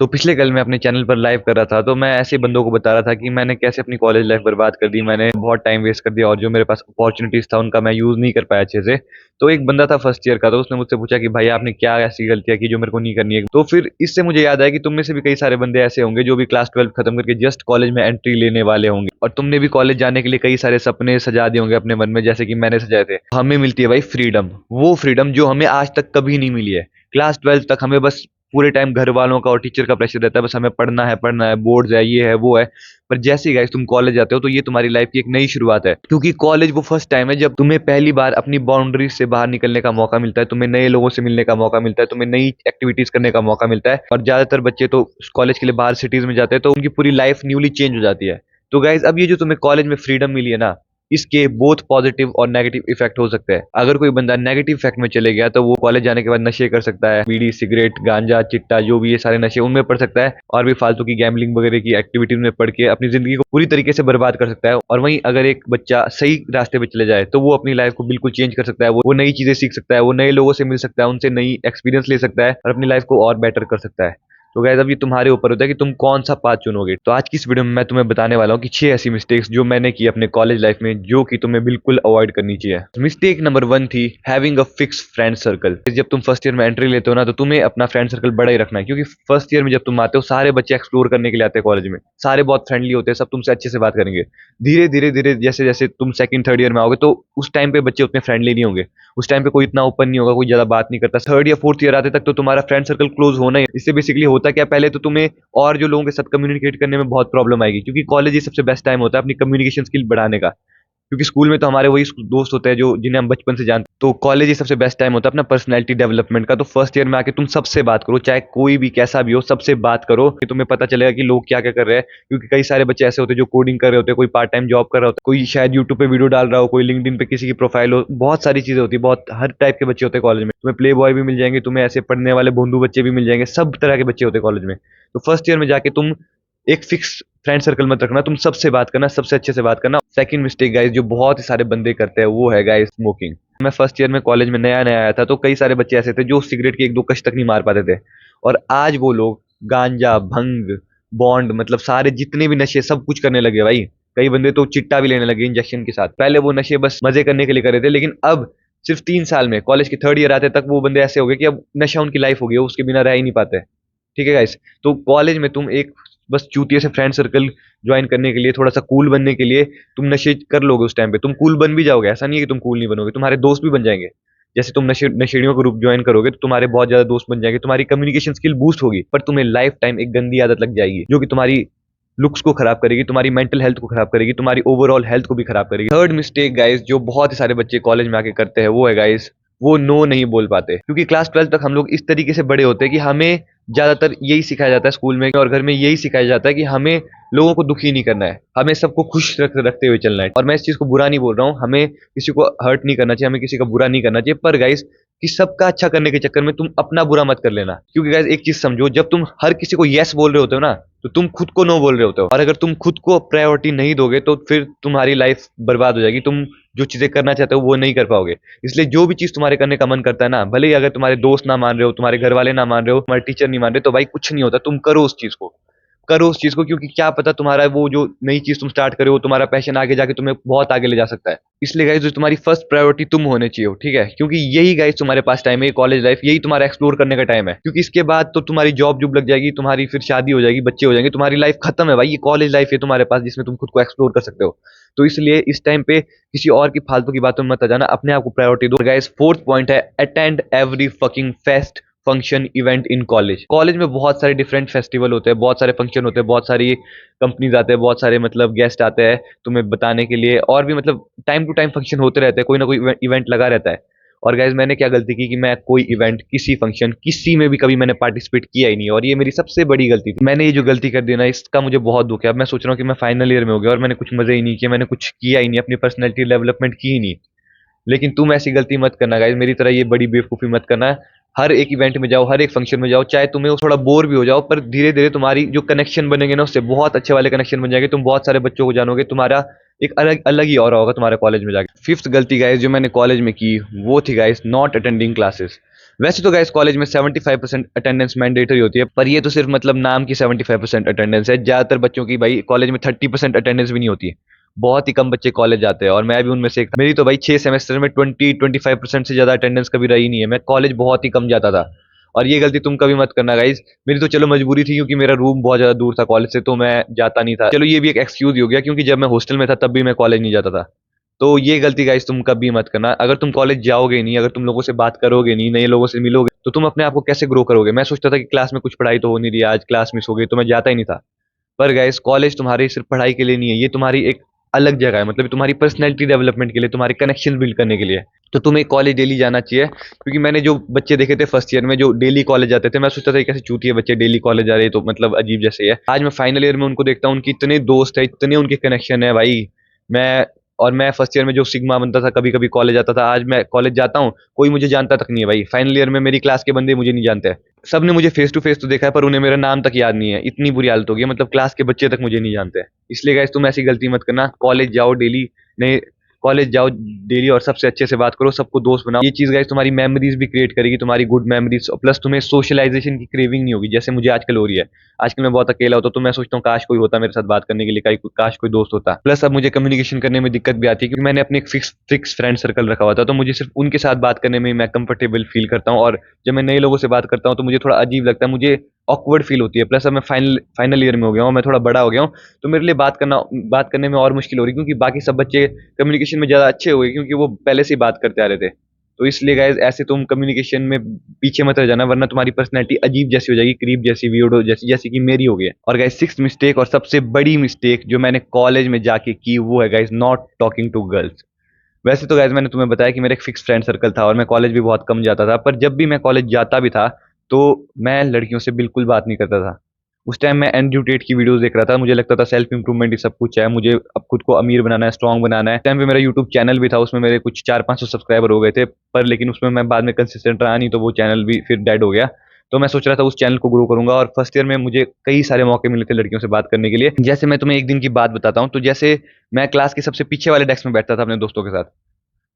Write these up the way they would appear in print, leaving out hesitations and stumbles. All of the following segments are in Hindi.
तो पिछले कल मैं अपने चैनल पर लाइव कर रहा था, तो मैं ऐसे बंदों को बता रहा था कि मैंने कैसे अपनी कॉलेज लाइफ बर्बाद कर दी, मैंने बहुत टाइम वेस्ट कर दिया और जो मेरे पास अपॉर्चुनिटीज था उनका मैं यूज़ नहीं कर पाया अच्छे से। तो एक बंदा था फर्स्ट ईयर का, तो उसने मुझसे पूछा कि भाई आपने क्या ऐसी गलतियाँ की जो मेरे को नहीं करनी है। तो फिर इससे मुझे याद आया कि तुम में से भी कई सारे बंदे ऐसे होंगे जो भी क्लास 12 खत्म करके जस्ट कॉलेज में एंट्री लेने वाले होंगे, और तुमने भी कॉलेज जाने के लिए कई सारे सपने सजा दिए होंगे अपने मन में, जैसे कि मैंने सजाए थे। हमें मिलती है भाई फ्रीडम, वो फ्रीडम जो हमें आज तक कभी नहीं मिली है। क्लास 12 तक हमें बस पूरे टाइम घर वालों का और टीचर का प्रेशर रहता है, बस हमें पढ़ना है, बोर्ड्स है, ये है, वो है। पर जैसे ही गाइस तुम कॉलेज जाते हो तो ये तुम्हारी लाइफ की एक नई शुरुआत है, क्योंकि कॉलेज वो फर्स्ट टाइम है जब तुम्हें पहली बार अपनी बाउंड्री से बाहर निकलने का मौका मिलता है, तुम्हें नए लोगों से मिलने का मौका मिलता है, तुम्हें नई एक्टिविटीज करने का मौका मिलता है। और ज्यादातर बच्चे तो कॉलेज के लिए बाहर सिटीज में जाते हैं, तो उनकी पूरी लाइफ न्यूली चेंज हो जाती है। तो गाइज अब ये जो तुम्हें कॉलेज में फ्रीडम मिली है ना, इसके बोथ पॉजिटिव और नेगेटिव इफेक्ट हो सकते हैं। अगर कोई बंदा नेगेटिव इफेक्ट में चले गया तो वो कॉलेज जाने के बाद नशे कर सकता है, बीड़ी सिगरेट गांजा चिट्टा जो भी ये सारे नशे उनमें पड़ सकता है, और भी फालतू की गैम्बलिंग वगैरह की एक्टिविटीज में पड़ के अपनी जिंदगी को पूरी तरीके से बर्बाद कर सकता है। और वहीं अगर एक बच्चा सही रास्ते पे चले जाए तो वो अपनी लाइफ को बिल्कुल चेंज कर सकता है, वो नई चीजें सीख सकता है, वो नए लोगों से मिल सकता है, उनसे नई एक्सपीरियंस ले सकता है और अपनी लाइफ को और बेटर कर सकता है। तो गाइस अब ये तुम्हारे ऊपर होता है कि तुम कौन सा पाथ चुनोगे। तो आज की इस वीडियो में मैं तुम्हें बताने वाला हूँ कि 6 ऐसी मिस्टेक्स जो मैंने की अपने कॉलेज लाइफ में, जो कि तुम्हें बिल्कुल अवॉइड करनी चाहिए। मिस्टेक नंबर 1 थी having a fix friend circle. जब तुम फर्स्ट ईयर में एंट्री लेते हो ना, तो तुम्हें अपना फ्रेंड सर्कल बड़ा ही रखना है, क्योंकि फर्स्ट ईयर में जब तुम आते हो सारे बच्चे एक्सप्लोर करने के लिए आते हैं कॉलेज में, सारे बहुत फ्रेंडली होते हैं, सब तुमसे अच्छे से बात करेंगे। धीरे धीरे धीरे जैसे जैसे तुम सेकंड थर्ड ईयर में आओगे तो उस टाइम पे बच्चे उतने फ्रेंडली नहीं होंगे, उस टाइम पे कोई इतना ओपन नहीं होगा, कोई ज्यादा बात नहीं करता। थर्ड या फोर्थ ईयर आते तक तो तुम्हारा फ्रेंड सर्कल क्लोज होना ही। इससे बेसिकली होता क्या, पहले तो तुम्हें और जो लोगों के साथ कम्युनिकेट करने में बहुत प्रॉब्लम आएगी, क्योंकि कॉलेज ही सबसे बेस्ट टाइम होता है अपनी कम्युनिकेशन स्किल बढ़ाने का। क्योंकि स्कूल में तो हमारे वही दोस्त होते हैं जो जिन्हें हम बचपन से जानते हैं, तो कॉलेज ही सबसे बेस्ट टाइम होता है अपना पर्सनैलिटी डेवलपमेंट का। तो फर्स्ट ईयर में आके तुम सबसे बात करो, चाहे कोई भी कैसा भी हो, सबसे बात करो कि तुम्हें पता चलेगा कि लोग क्या क्या कर रहे हैं। क्योंकि कई सारे बच्चे ऐसे होते हैं जो कोडिंग कर रहे होते हैं, कोई पार्ट टाइम जॉब कर रहा होता है, कोई शायद यूट्यूब पे वीडियो डाल रहा हो, कोई लिंक्डइन पे किसी की प्रोफाइल हो, बहुत सारी चीजें होती है, बहुत हर टाइप के बच्चे होते हैं कॉलेज में। तुम्हें प्ले बॉय भी मिल जाएंगे, तुम्हें ऐसे पढ़ने वाले भोंदू बच्चे भी मिल जाएंगे, सब तरह के बच्चे होते हैं कॉलेज में। तो फर्स्ट ईयर में जाके तुम एक फिक्स फ्रेंड सर्कल मत रखना, तुम सबसे बात करना, सबसे अच्छे से बात करना। सेकंड मिस्टेक गाइस जो बहुत ही सारे बंदे करते हैं वो है गाइस स्मोकिंग। मैं फर्स्ट ईयर में कॉलेज में नया नया आया था, तो कई सारे बच्चे ऐसे थे जो सिगरेट के एक दो कश तक नहीं मार पाते थे, और आज वो लोग गांजा भंग बॉन्ड मतलब सारे जितने भी नशे सब कुछ करने लगे भाई। कई बंदे तो चिट्टा भी लेने लगे इंजेक्शन के साथ। पहले वो नशे बस मजे करने के लिए कर रहे थे, लेकिन अब सिर्फ 3 साल में कॉलेज के थर्ड ईयर आते तक वो बंदे ऐसे हो गए कि अब नशा उनकी लाइफ हो गई, वो उसके बिना रह ही नहीं पाते। ठीक है गाइस, तो कॉलेज में तुम एक बस चूतिए से फ्रेंड सर्कल ज्वाइन करने के लिए, थोड़ा सा कूल बनने के लिए तुम नशे कर लोगे, उस टाइम पे तुम कूल बन भी जाओगे। ऐसा नहीं है कि तुम कूल नहीं बनोगे, तुम्हारे दोस्त भी बन जाएंगे। जैसे तुम नशेड़ियों का ग्रुप ज्वाइन करोगे तो तुम्हारे बहुत ज्यादा दोस्त बन जाएंगे, तुम्हारी कम्युनिकेशन स्किल बूस्ट होगी। पर तुम्हें लाइफ टाइम एक गंदी आदत लग जाएगी जो कि तुम्हारी लुक्स को खराब करेगी, तुम्हारी मेंटल हेल्थ को खराब करेगी, तुम्हारी ओवरऑल हेल्थ को भी खराब करेगी। थर्ड मिस्टेक गाइस जो बहुत ही सारे बच्चे कॉलेज में आके करते हैं वो है गाइस, वो नो नहीं बोल पाते। क्योंकि क्लास 12 तक हम लोग इस तरीके से बड़े होते हैं कि हमें ज्यादातर यही सिखाया जाता है स्कूल में और घर में, यही सिखाया जाता है कि हमें लोगों को दुखी नहीं करना है, हमें सबको खुश रखते हुए चलना है। और मैं इस चीज को बुरा नहीं बोल रहा हूँ, हमें किसी को हर्ट नहीं करना चाहिए, हमें किसी का बुरा नहीं करना चाहिए, पर गाइस कि सबका अच्छा करने के चक्कर में तुम अपना बुरा मत कर लेना। क्योंकि गाइस एक चीज समझो, जब तुम हर किसी को यस बोल रहे होते हो ना, तो तुम खुद को नो बोल रहे होते हो। और अगर तुम खुद को प्रायोरिटी नहीं दोगे तो फिर तुम्हारी लाइफ बर्बाद हो जाएगी, तुम जो चीजें करना चाहते हो वो नहीं कर पाओगे। इसलिए जो भी चीज तुम्हारे करने का मन करता है ना, भले ही अगर तुम्हारे दोस्त ना मान रहे हो, तुम्हारे घर वाले ना मान रहे हो, तुम्हारे टीचर नहीं मान रहे, तो भाई कुछ नहीं होता, तुम करो उस चीज को, करो उस चीज को। क्योंकि क्या पता तुम्हारा वो जो नई चीज तुम स्टार्ट करे हो, तुम्हारा पैशन आगे जाके तुम्हें बहुत आगे ले जा सकता है। इसलिए गाइस जो तुम्हारी फर्स्ट प्रायोरिटी तुम होने चाहिए हो, ठीक है। क्योंकि यही गाइस तुम्हारे पास टाइम है, कॉलेज लाइफ यही तुम्हारा एक्सप्लोर करने का टाइम है। क्योंकि इसके बाद तो तुम्हारी जॉब जॉब लग जाएगी, तुम्हारी फिर शादी हो जाएगी, बच्चे हो जाएंगे, तुम्हारी लाइफ खत्म है भाई। ये कॉलेज लाइफ है तुम्हारे पास जिसमें तुम खुद को एक्सप्लोर कर सकते हो। तो इसलिए इस टाइम पे किसी और की फालतू की बातों में मत आ जाना, अपने आप को प्रायोरिटी दो। गाइस फोर्थ पॉइंट है attend every fucking fest function event in college. College में बहुत सारे डिफरेंट फेस्टिवल होते हैं, बहुत सारे फंक्शन होते हैं, बहुत सारी कंपनीज आते हैं, बहुत सारे मतलब गेस्ट आते हैं तुम्हें बताने के लिए, और भी मतलब टाइम टू टाइम फंक्शन होते रहते हैं, कोई ना कोई इवेंट लगा रहता है। और गाइज मैंने क्या गलती की कि मैं कोई इवेंट किसी फंक्शन किसी में भी कभी मैंने पार्टिसिपेट किया ही नहीं, और ये मेरी सबसे बड़ी गलती थी। मैंने ये जो गलती कर दी ना, इसका मुझे बहुत दुख है। अब मैं सोच रहा हूँ कि मैं फाइनल ईयर में हो गया और मैंने कुछ मजे ही नहीं किया, मैंने कुछ किया ही नहीं, अपनी पर्सनैलिटी डेवलपमेंट की ही नहीं। लेकिन तुम ऐसी गलती मत करना गाइस, मेरी तरह ये बड़ी बेवकूफ़ी मत करना। हर एक इवेंट में जाओ, हर एक फंक्शन में जाओ, चाहे तुम्हें वो थोड़ा बोर भी हो जाओ, पर धीरे धीरे तुम्हारी जो कनेक्शन बनेंगे ना, उससे बहुत अच्छे वाले कनेक्शन बन जाएंगे, तुम बहुत सारे बच्चों को जानोगे, तुम्हारा एक अलग अलग ही ऑरा होगा तुम्हारे कॉलेज में जाके। फिफ्थ गलती गाइस जो मैंने कॉलेज में की वो थी गाइस नॉट अटेंडिंग क्लासेस। वैसे तो गाइस कॉलेज में 75% अटेंडेंस मैंडेटरी होती है, पर ये तो सिर्फ मतलब नाम की 75% अटेंडेंस है। ज़्यादातर बच्चों की भाई कॉलेज में 30% अटेंडेंस भी नहीं होती है। बहुत ही कम बच्चे कॉलेज जाते हैं और मैं भी उनमें से एक था। मेरी तो भाई 6 सेमेस्टर में 20-25% से ज़्यादा अटेंडेंस कभी रही नहीं है। मैं कॉलेज बहुत ही कम जाता था और ये गलती तुम कभी मत करना गाइस। मेरी तो चलो मजबूरी थी क्योंकि मेरा रूम बहुत ज़्यादा दूर था कॉलेज से, तो मैं जाता नहीं था। चलो ये भी एक एक्सक्यूज़ ही हो गया क्योंकि जब मैं हॉस्टल में था तब भी मैं कॉलेज नहीं जाता था। तो ये गलती गाइस तुम कभी मत करना। अगर तुम कॉलेज जाओगे नहीं, अगर तुम लोगों से बात करोगे नहीं, नए लोगों से मिलोगे, तो तुम अपने आप को कैसे ग्रो करोगे? मैं सोचता था कि क्लास में कुछ पढ़ाई तो हो नहीं रही है, आज क्लास मिस हो गई तो मैं जाता ही नहीं था। पर गाइस कॉलेज तुम्हारी सिर्फ पढ़ाई के लिए नहीं है, ये तुम्हारी एक अलग जगह है। मतलब तुम्हारी पर्सनैलिटी डेवलपमेंट के लिए, तुम्हारे कनेक्शन बिल्ड करने के लिए। तो तुम्हें कॉलेज डेली जाना चाहिए, क्योंकि मैंने जो बच्चे देखे थे फर्स्ट ईयर में जो डेली कॉलेज जाते थे, मैं सोचता था ये कैसे चूतिए बच्चे डेली कॉलेज जा रहे हैं, तो मतलब अजीब जैसे ही है। आज मैं फाइनल ईयर में उनको देखता हूँ, उनके इतने दोस्त है, इतने उनके कनेक्शन है भाई। मैं और मैं फर्स्ट ईयर में जो सिग्मा बनता था, कभी कभी कॉलेज आता था, आज मैं कॉलेज जाता हूँ कोई मुझे जानता तक नहीं है भाई। फाइनल ईयर में मेरी क्लास के बंदे मुझे नहीं जानते हैं। सब ने मुझे फेस टू फेस तो देखा है पर उन्हें मेरा नाम तक याद नहीं है। इतनी बुरी हालत हो गई है, मतलब क्लास के बच्चे तक मुझे नहीं जानते हैं। इसलिए गाइस तुम ऐसी गलती मत करना। कॉलेज जाओ डेली, नए कॉलेज जाओ डेली और सबसे अच्छे से बात करो, सबको दोस्त बनाओ। ये चीज गाइस तुम्हारी मेमोरीज भी क्रिएट करेगी, तुम्हारी गुड मेमोरीज, प्लस तुम्हें सोशलाइजेशन की क्रेविंग नहीं होगी जैसे मुझे आजकल हो रही है। आजकल मैं बहुत अकेला होता हूँ तो मैं सोचता हूँ काश कोई होता मेरे साथ बात करने के लिए, काश कोई दोस्त होता। प्लस अब मुझे कम्युनिकेशन करने में दिक्कत भी आती है क्योंकि मैंने अपने एक फिक्स फिक्स फ्रेंड सर्कल रखा हुआ था, तो मुझे सिर्फ उनके साथ बात करने में मैं कंफर्टेबल फील करता हूँ। और जब मैं नए लोगों से बात करता हूँ तो मुझे थोड़ा अजीब लगता है, मुझे ऑकवर्ड फील होती है। प्लस अब मैं फाइनल फाइनल ईयर में हो गया हूँ, मैं थोड़ा बड़ा हो गया हूँ, तो मेरे लिए बात करने में और मुश्किल हो रही है क्योंकि बाकी सब बच्चे कम्युनिकेशन में ज़्यादा अच्छे हो गए क्योंकि वो पहले से ही बात करते आ रहे थे। तो इसलिए गाइस ऐसे तुम कम्युनिकेशन में पीछे मत रह जाना, वरना तुम्हारी पर्सनैलिटी अजीब जैसी हो जाएगी, क्रीप जैसी, वियर्डो जैसी, जैसी कि मेरी हो गई है। और गाइस सिक्स्थ मिस्टेक और सबसे बड़ी मिस्टेक जो मैंने कॉलेज में जाके की वो है guys not talking to girls. वैसे तो गाइस मैंने तुम्हें बताया कि मेरा एक फिक्स फ्रेंड सर्कल था और मैं कॉलेज भी बहुत कम जाता था, पर जब भी मैं कॉलेज जाता भी था तो मैं लड़कियों से बिल्कुल बात नहीं करता था। उस टाइम मैं एंड्रयू टेट की वीडियोस देख रहा था, मुझे लगता था सेल्फ इंप्रूवमेंट ही सब कुछ है, मुझे अब खुद को अमीर बनाना है, स्ट्रांग बनाना है। टाइम पे मेरा यूट्यूब चैनल भी था, उसमें मेरे कुछ 400-500 सब्सक्राइबर हो गए थे, पर लेकिन उसमें मैं बाद में कंसिस्टेंट रहा नहीं तो वो चैनल भी फिर डेड हो गया। तो मैं सोच रहा था उस चैनल को ग्रो करूंगा और फर्स्ट ईयर में मुझे कई सारे मौके मिले थे लड़कियों से बात करने के लिए। जैसे मैं तुम्हें एक दिन की बात बताता हूँ, तो जैसे मैं क्लास के सबसे पीछे वाले डेस्क में बैठता था अपने दोस्तों के साथ,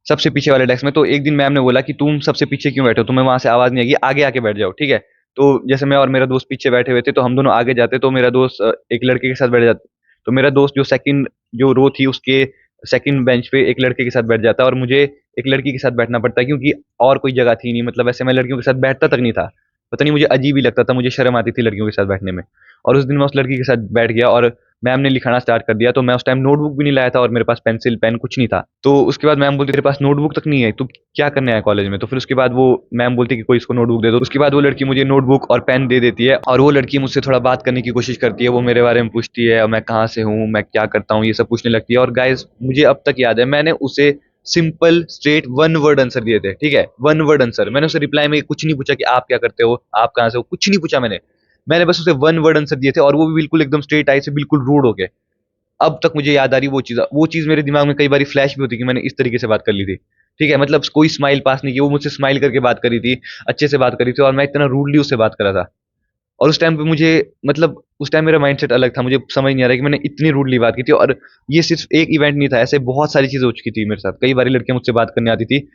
सबसे पीछे वाले डेस्क में। तो एक दिन मैम ने बोला कि तुम सबसे पीछे क्यों बैठे हो, तुम्हें वहां से आवाज नहीं आएगी, आगे आके बैठ जाओ, ठीक है। तो जैसे मैं और मेरा दोस्त पीछे बैठे हुए थे तो हम दोनों आगे जाते, तो मेरा दोस्त एक लड़के के साथ बैठ जाता। तो मेरा दोस्त जो सेकंड जो रो थी उसके सेकंड बेंच पे एक लड़के के साथ बैठ जाता और मुझे एक लड़की के साथ बैठना पड़ता क्योंकि और कोई जगह थी नहीं। मतलब ऐसे मैं लड़कियों के साथ बैठता तक नहीं था, पता नहीं मुझे अजीब ही लगता था, मुझे शर्म आती थी लड़कियों के साथ बैठने में। और उस दिन मैं उस लड़की के साथ बैठ गया और मैम ने लिखाना स्टार्ट कर दिया। तो मैं उस टाइम नोटबुक भी नहीं लाया था और मेरे पास पेंसिल पेन कुछ नहीं था। तो उसके बाद मैम बोलती तेरे पास नोटबुक तक नहीं है, तू क्या करने आया कॉलेज में? तो फिर उसके बाद वो मैम बोलती कि कोई इसको नोटबुक दे दो। उसके बाद वो लड़की मुझे नोटबुक और पेन दे देती है और वो लड़की मुझसे थोड़ा बात करने की कोशिश करती है। वो मेरे बारे में पूछती है, मैं कहाँ से हूँ, मैं क्या करता हूँ, ये सब पूछने लगती है। और गाइस मुझे अब तक याद है मैंने उसे simple straight one word answer दिए थे, ठीक है, वन वर्ड आंसर। मैंने उसे रिप्लाई में कुछ नहीं पूछा कि आप क्या करते हो, आप कहाँ से हो, कुछ नहीं पूछा मैंने। मैंने बस उसे वन वर्ड आंसर दिए थे और वो भी बिल्कुल एकदम स्ट्रेट आई से, बिल्कुल रूड हो गए। अब तक मुझे याद आ रही वो चीज़ मेरे दिमाग में कई बारी फ्लैश भी होती कि मैंने इस तरीके से बात कर ली थी। ठीक है, मतलब कोई स्माइल पास नहीं की, वो मुझसे स्माइल करके बात करी थी, अच्छे से बात करी थी और मैं इतना रूडली उससे बात कर रहा था। और उस टाइम पे मुझे मतलब उस टाइम मेरा माइंडसेट अलग था, मुझे समझ नहीं आ रहा कि मैंने इतनी रूडली बात की थी। और ये सिर्फ एक इवेंट नहीं था, ऐसे बहुत सारी चीज़ें हो चुकी थी मेरे साथ। कई बारी लड़कियाँ मुझसे बात करने आती थी।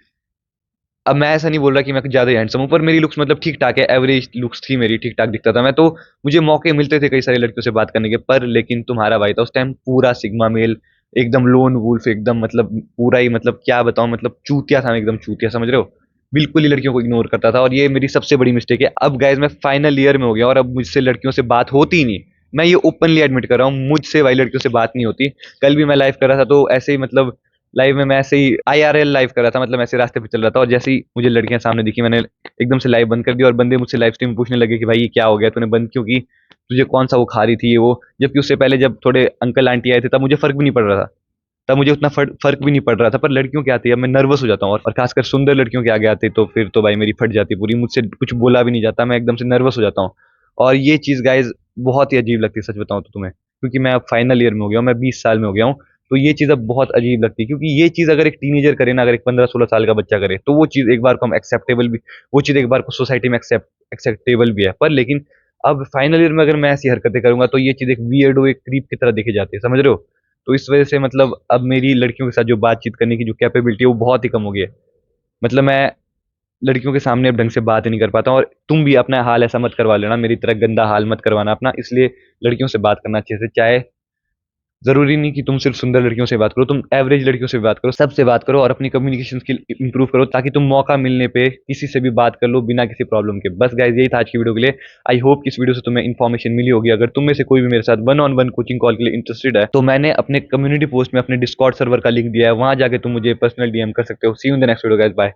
अब मैं ऐसा नहीं बोल रहा कि मैं कुछ ज़्यादा ही हैंडसम हूँ, पर मेरी लुक्स मतलब ठीक-ठाक है, एवरेज लुक्स थी मेरी, ठीक-ठाक दिखता था मैं। तो मुझे मौके मिलते थे कई सारी लड़कियों से बात करने के, पर लेकिन तुम्हारा भाई था उस टाइम पूरा सिग्मा मेल, एकदम लोन वुल्फ, एकदम मतलब पूरा ही, मतलब क्या बताऊँ, मतलब चूतिया था मैं, एकदम चूतिया, समझ रहे हो? बिल्कुल ही लड़कियों को इग्नोर करता था और ये मेरी सबसे बड़ी मिस्टेक है। अब गाइज़ मैं फाइनल ईयर में हो गया और अब मुझसे लड़कियों से बात होती ही नहीं। मैं ये ओपनली एडमिट कर रहा हूँ, मुझसे भाई लड़कियों से बात नहीं होती। कल भी मैं लाइव कर रहा था तो ऐसे ही, मतलब लाइव में मैं ऐसे ही आईआरएल लाइव कर रहा था, मतलब ऐसे रास्ते पे चल रहा था और जैसे ही मुझे लड़कियां सामने दिखी मैंने एकदम से लाइव बंद कर दिया और बंदे मुझसे लाइव स्ट्रीम पूछने लगे कि भाई ये क्या हो गया, तूने बंद क्यों की, तुझे कौन सा वो खा रही थी ये वो। जबकि उससे पहले जब थोड़े अंकल आंटी आए थे तब मुझे फर्क भी नहीं पड़ रहा था, तब मुझे उतना फर्क भी नहीं पड़ रहा था। पर लड़कियों के आती है अब मैं नर्वस हो जाता हूँ, और खासकर सुंदर लड़कियों के आगे आते तो फिर तो भाई मेरी फट जाती पूरी, मुझसे कुछ बोला भी नहीं जाता, मैं एकदम से नर्वस हो जाता हूँ। और ये चीज़ गाइज बहुत ही अजीब लगती है, सच बताऊँ तो तुम्हें, क्योंकि मैं अब फाइनल ईयर में हो गया हूँ, मैं 20 साल में हो गया हूँ। तो ये चीज़ अब बहुत अजीब लगती है क्योंकि ये चीज़ अगर एक टीनेजर करे ना, अगर एक 15-16 साल का बच्चा करे तो वो चीज़ एक बार को हम एक्सेप्टेबल भी, वो चीज़ एक बार को सोसाइटी में एक्सेप्टेबल भी है। पर लेकिन अब फाइनल ईयर में अगर मैं ऐसी हरकतें करूंगा तो ये चीज़ एक वियर्डो, एक क्रीप की तरह देखी जाती है, समझ रहे हो? तो इस वजह से मतलब अब मेरी लड़कियों के साथ जो बातचीत करने की जो कैपेबिलिटी है वो बहुत ही कम हो गई है। मतलब मैं लड़कियों के सामने अब ढंग से बात ही नहीं कर पाता हूँ। और तुम भी अपना हाल ऐसा मत करवा लेना, मेरी तरह गंदा हाल मत करवाना अपना। इसलिए लड़कियों से बात करना अच्छे से, चाहे ज़रूरी नहीं कि तुम सिर्फ सुंदर लड़कियों से बात करो, तुम एवरेज लड़कियों से भी बात करो, सबसे बात करो और अपनी कम्युनिकेशन स्किल इंप्रूव करो, ताकि तुम मौका मिलने पे किसी से भी बात कर लो बिना किसी प्रॉब्लम के। बस गाइस यही था आज की वीडियो के लिए। आई होप कि इस वीडियो से तुम्हें इन्फॉर्मेशन मिली होगी। अगर तुम में से कोई भी मेरे साथ one on one coaching call के लिए इंटरेस्टेड है, तो मैंने अपने कम्युनिटी पोस्ट में अपने डिस्कॉर्ड सर्वर का लिंक दिया है, वहां जाके तुम मुझे पर्सनल डीएम कर सकते हो। See you in the next video guys, bye.